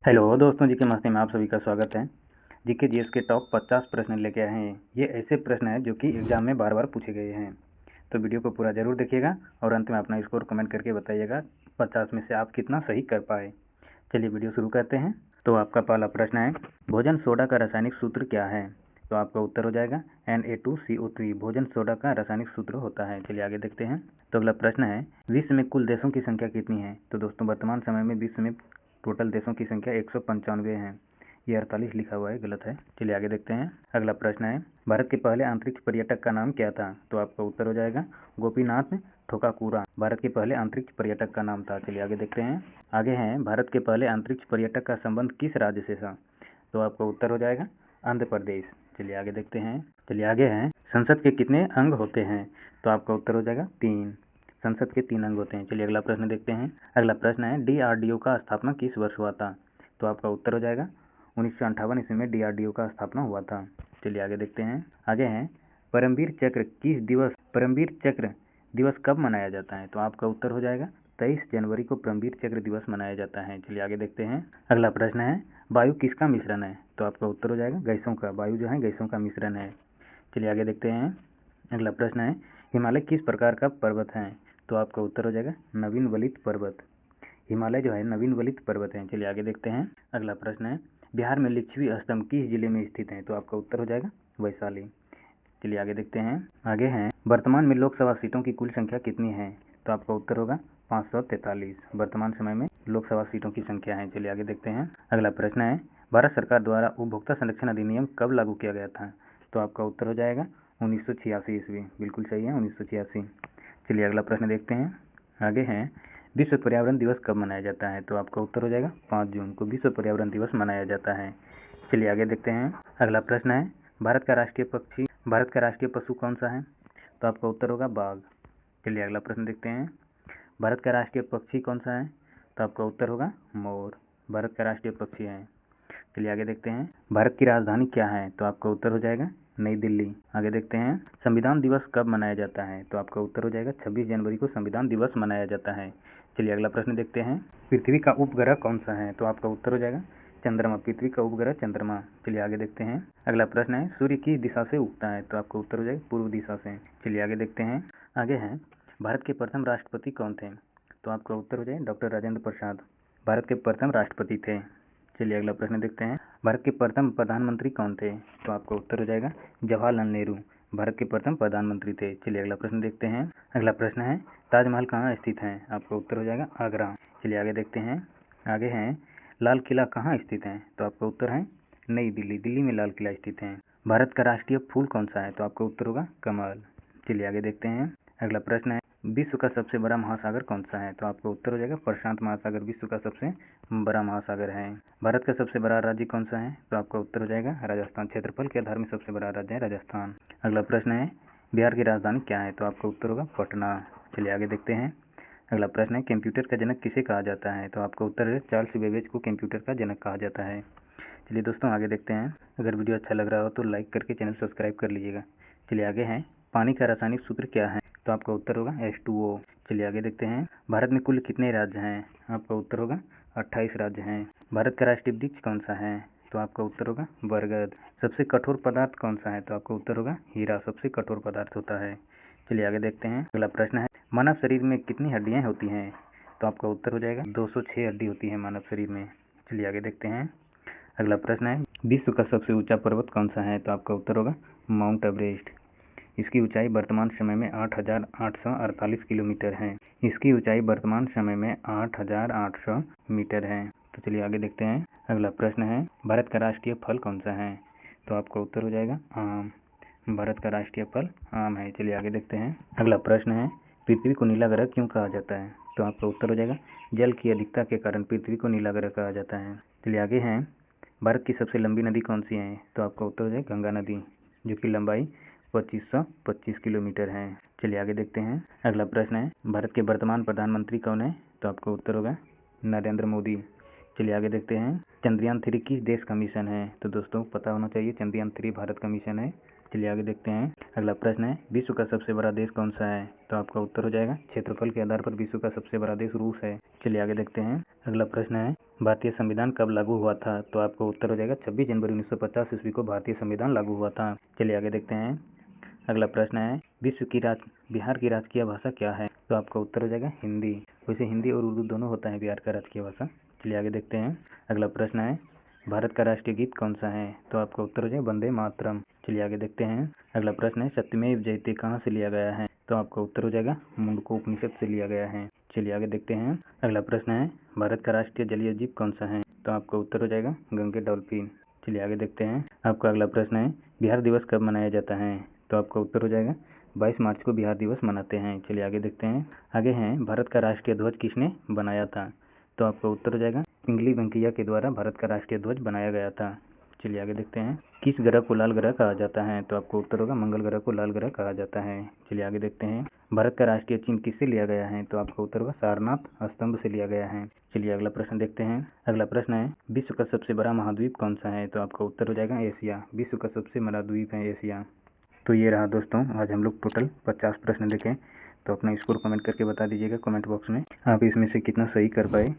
Hello दोस्तों, जी के मस्ती में आप सभी का स्वागत है। जीके जीएस के टॉप 50 प्रश्न लेके आए हैं। ये ऐसे प्रश्न हैं जो कि एग्जाम में बार बार पूछे गए हैं। तो वीडियो को पूरा जरूर देखिएगा और अंत में अपना स्कोर कमेंट करके बताइएगा 50 में से आप कितना सही कर पाए। चलिए वीडियो शुरू करते हैं। तो आपका पहला प्रश्न है, भोजन सोडा का रासायनिक सूत्र क्या है? तो आपका उत्तर हो जाएगा Na2CO3। भोजन सोडा का रासायनिक सूत्र होता है। चलिए आगे देखते हैं। तो अगला प्रश्न है, विश्व में कुल देशों की संख्या कितनी है? तो दोस्तों वर्तमान समय में विश्व में टोटल देशों की संख्या 195 है। ये 48 लिखा हुआ है, गलत है। चलिए आगे देखते हैं। अगला प्रश्न है, भारत के पहले अंतरिक्ष पर्यटक का नाम क्या था? तो आपका उत्तर हो जाएगा गोपीनाथ ठोकाकुरा। भारत के पहले अंतरिक्ष पर्यटक का नाम था। चलिए आगे देखते हैं। आगे हैं, भारत के पहले अंतरिक्ष पर्यटक का संबंध किस राज्य से था? तो आपका उत्तर हो जाएगा आंध्र प्रदेश। चलिए आगे देखते हैं। चलिए आगे हैं, संसद के कितने अंग होते हैं? तो आपका उत्तर हो जाएगा 3। संसद के 3 अंग होते हैं। चलिए अगला प्रश्न देखते हैं। अगला प्रश्न है, DRDO का स्थापना किस वर्ष हुआ था? तो आपका उत्तर हो जाएगा 1958 ईस्वी में DRDO का स्थापना हुआ था। चलिए आगे देखते हैं। आगे हैं, परमवीर चक्र दिवस कब मनाया जाता है? तो आपका उत्तर हो जाएगा 23 जनवरी को परमवीर चक्र दिवस मनाया जाता है। चलिए आगे देखते हैं। अगला प्रश्न है, वायु किसका मिश्रण है? तो आपका उत्तर हो जाएगा गैसों का। वायु जो है गैसों का मिश्रण है। चलिए आगे देखते हैं। अगला प्रश्न है, हिमालय किस प्रकार का पर्वत है? तो आपका उत्तर हो जाएगा नवीन वलित पर्वत। हिमालय जो है नवीन वलित पर्वत है। चलिए आगे देखते हैं। अगला प्रश्न है, बिहार में लिच्छवी स्तंभ किस जिले में स्थित है? तो आपका उत्तर हो जाएगा वैशाली। चलिए आगे देखते हैं। आगे हैं, वर्तमान में लोकसभा सीटों की कुल संख्या कितनी है? तो आपका उत्तर होगा 543। वर्तमान समय में लोकसभा सीटों की संख्या है। चलिए आगे देखते हैं। अगला प्रश्न है, भारत सरकार द्वारा उपभोक्ता संरक्षण अधिनियम कब लागू किया गया था? तो आपका उत्तर हो जाएगा 1986 ईस्वी। बिल्कुल सही है, 1986। चलिए अगला प्रश्न देखते हैं। आगे हैं, विश्व पर्यावरण दिवस कब मनाया जाता है? तो आपका उत्तर हो जाएगा 5 जून को विश्व पर्यावरण दिवस मनाया जाता है। चलिए आगे देखते हैं। अगला प्रश्न है, भारत का राष्ट्रीय पशु कौन सा है? तो आपका उत्तर होगा बाघ। चलिए अगला प्रश्न देखते हैं। भारत का राष्ट्रीय पक्षी कौन सा है? तो आपका उत्तर होगा मोर। भारत का राष्ट्रीय पक्षी है। चलिए आगे देखते हैं। भारत की राजधानी क्या है? तो आपका उत्तर हो जाएगा नई दिल्ली। आगे देखते हैं, संविधान दिवस कब मनाया जाता है? तो आपका उत्तर हो जाएगा 26 जनवरी को संविधान दिवस मनाया जाता है। चलिए अगला प्रश्न देखते हैं। पृथ्वी का उपग्रह कौन सा है? तो आपका उत्तर हो जाएगा चंद्रमा। पृथ्वी का उपग्रह चंद्रमा। चलिए आगे देखते हैं। अगला प्रश्न है, सूर्य किस दिशा से उगता है? तो आपका उत्तर हो जाएगा पूर्व दिशा से। चलिए आगे देखते हैं। आगे हैं, भारत के प्रथम राष्ट्रपति कौन थे? तो आपका उत्तर हो जाएगा डॉक्टर राजेंद्र प्रसाद। भारत के प्रथम राष्ट्रपति थे। चलिए अगला प्रश्न देखते हैं। भारत के प्रथम प्रधानमंत्री कौन थे? तो आपका उत्तर हो जाएगा जवाहरलाल नेहरू। भारत के प्रथम प्रधानमंत्री थे। चलिए अगला प्रश्न देखते हैं। अगला प्रश्न है, ताजमहल कहाँ स्थित है? आपका उत्तर हो जाएगा आगरा। चलिए आगे देखते हैं। आगे हैं, लाल किला कहाँ स्थित है? तो आपका उत्तर है नई दिल्ली। दिल्ली में लाल किला स्थित है। भारत का राष्ट्रीय फूल कौन सा है? तो आपका उत्तर होगा कमल। चलिए आगे देखते हैं। अगला प्रश्न है, विश्व का सबसे बड़ा महासागर कौन सा है? तो आपका उत्तर हो जाएगा प्रशांत महासागर विश्व का सबसे बड़ा महासागर है। भारत का सबसे बड़ा राज्य कौन सा है? तो आपका उत्तर हो जाएगा राजस्थान। क्षेत्रफल के आधार में सबसे बड़ा राज्य है राजस्थान। अगला प्रश्न है, बिहार की राजधानी क्या है? तो आपका उत्तर होगा पटना। चलिए आगे देखते हैं। अगला प्रश्न है, कंप्यूटर का जनक किसे कहा जाता है? तो आपका उत्तर है चार्ल्स बेबेज को कंप्यूटर का जनक कहा जाता है। चलिए दोस्तों आगे देखते हैं। अगर वीडियो अच्छा लग रहा हो तो लाइक करके चैनल सब्सक्राइब कर लीजिएगा। चलिए आगे हैं, पानी का रासायनिक सूत्र क्या है? तो आपका उत्तर होगा H2O। चलिए आगे देखते हैं। भारत में कुल कितने राज्य हैं? आपका उत्तर होगा 28 राज्य हैं। भारत का राष्ट्रीय वृक्ष कौन सा है? तो आपका उत्तर होगा बरगद। सबसे कठोर पदार्थ कौन सा है? तो आपका उत्तर होगा हीरा सबसे कठोर पदार्थ होता है। चलिए आगे देखते हैं। अगला प्रश्न है, मानव शरीर में कितनी हड्डियां होती हैं? तो आपका उत्तर हो जाएगा 206 हड्डी होती है मानव शरीर में। चलिए आगे देखते हैं। अगला प्रश्न है, विश्व का सबसे ऊंचा पर्वत कौन सा है? तो आपका उत्तर होगा माउंट एवरेस्ट। इसकी ऊंचाई वर्तमान समय में 8,848 किलोमीटर है। इसकी ऊंचाई वर्तमान समय में 8,800 मीटर है। तो चलिए आगे देखते हैं। अगला प्रश्न है, भारत का राष्ट्रीय फल कौन सा है? तो आपका उत्तर हो जाएगा आम। भारत का राष्ट्रीय फल आम है। चलिए आगे देखते हैं। अगला प्रश्न है, पृथ्वी को नीला ग्रह क्यों कहा जाता है? तो आपका उत्तर हो जाएगा जल की अधिकता के कारण पृथ्वी को नीला ग्रह कहा जाता है। चलिए आगे हैं, भारत की सबसे लंबी नदी कौन सी है? तो आपका उत्तर हो जाएगा गंगा नदी, जो की लंबाई 2525 किलोमीटर है। चलिए आगे देखते हैं। अगला प्रश्न है, भारत के वर्तमान प्रधानमंत्री कौन है? तो आपका उत्तर होगा नरेंद्र मोदी। चलिए आगे देखते हैं। चंद्रयान 3 किस देश का मिशन है? तो दोस्तों पता होना चाहिए, चंद्रयान 3 भारत का मिशन है। चलिए आगे देखते हैं। अगला प्रश्न है, विश्व का सबसे बड़ा देश कौन सा है? तो आपका उत्तर हो जाएगा क्षेत्रफल के आधार पर विश्व का सबसे बड़ा देश रूस है। चलिए आगे देखते हैं। अगला प्रश्न है, भारतीय संविधान कब लागू हुआ था? तो आपका उत्तर हो जाएगा 26 जनवरी 1950 ईस्वी को भारतीय संविधान लागू हुआ था। चलिए आगे देखते हैं। अगला प्रश्न है बिहार की राजकीय भाषा क्या है? तो आपका उत्तर हो जाएगा हिंदी। वैसे हिंदी और उर्दू दोनों होता है बिहार का राजकीय भाषा। चलिए आगे देखते हैं। अगला प्रश्न है भारत का राष्ट्रीय गीत कौन सा है? तो आपका उत्तर हो जाएगा वंदे मातरम। चलिए आगे देखते हैं। अगला प्रश्न है सत्यमेव जयते कहाँ से लिया गया है? तो आपका उत्तर हो जाएगा मुंडको उपनिषद से लिया गया है। चलिए आगे देखते हैं। अगला प्रश्न है भारत का राष्ट्रीय जलीय जीव कौन सा है? तो आपका उत्तर हो जाएगा गंगे डॉल्फिन। चलिए आगे देखते हैं। आपका अगला प्रश्न है बिहार दिवस कब मनाया जाता है? तो आपका उत्तर हो जाएगा 22 मार्च को बिहार दिवस मनाते हैं। चलिए आगे देखते हैं। आगे हैं भारत का राष्ट्रीय ध्वज किसने बनाया था? तो आपका उत्तर हो जाएगा पिंगली वेंकैया के द्वारा भारत का राष्ट्रीय ध्वज बनाया गया था। चलिए आगे देखते हैं। किस ग्रह को लाल ग्रह कहा जाता है? तो आपका उत्तर होगा मंगल ग्रह को लाल ग्रह कहा जाता है। चलिए आगे देखते हैं। भारत का राष्ट्रीय चिन्ह किससे लिया गया है? तो आपका उत्तर होगा सारनाथ स्तंभ से लिया गया है। चलिए अगला प्रश्न देखते हैं। अगला प्रश्न है विश्व का सबसे बड़ा महाद्वीप कौन सा है? तो आपका उत्तर हो जाएगा एशिया। विश्व का सबसे बड़ा द्वीप है एशिया। तो ये रहा दोस्तों, आज हम लोग टोटल 50 प्रश्न देखें। तो अपना स्कोर कमेंट करके बता दीजिएगा कमेंट बॉक्स में आप इसमें से कितना सही कर पाए।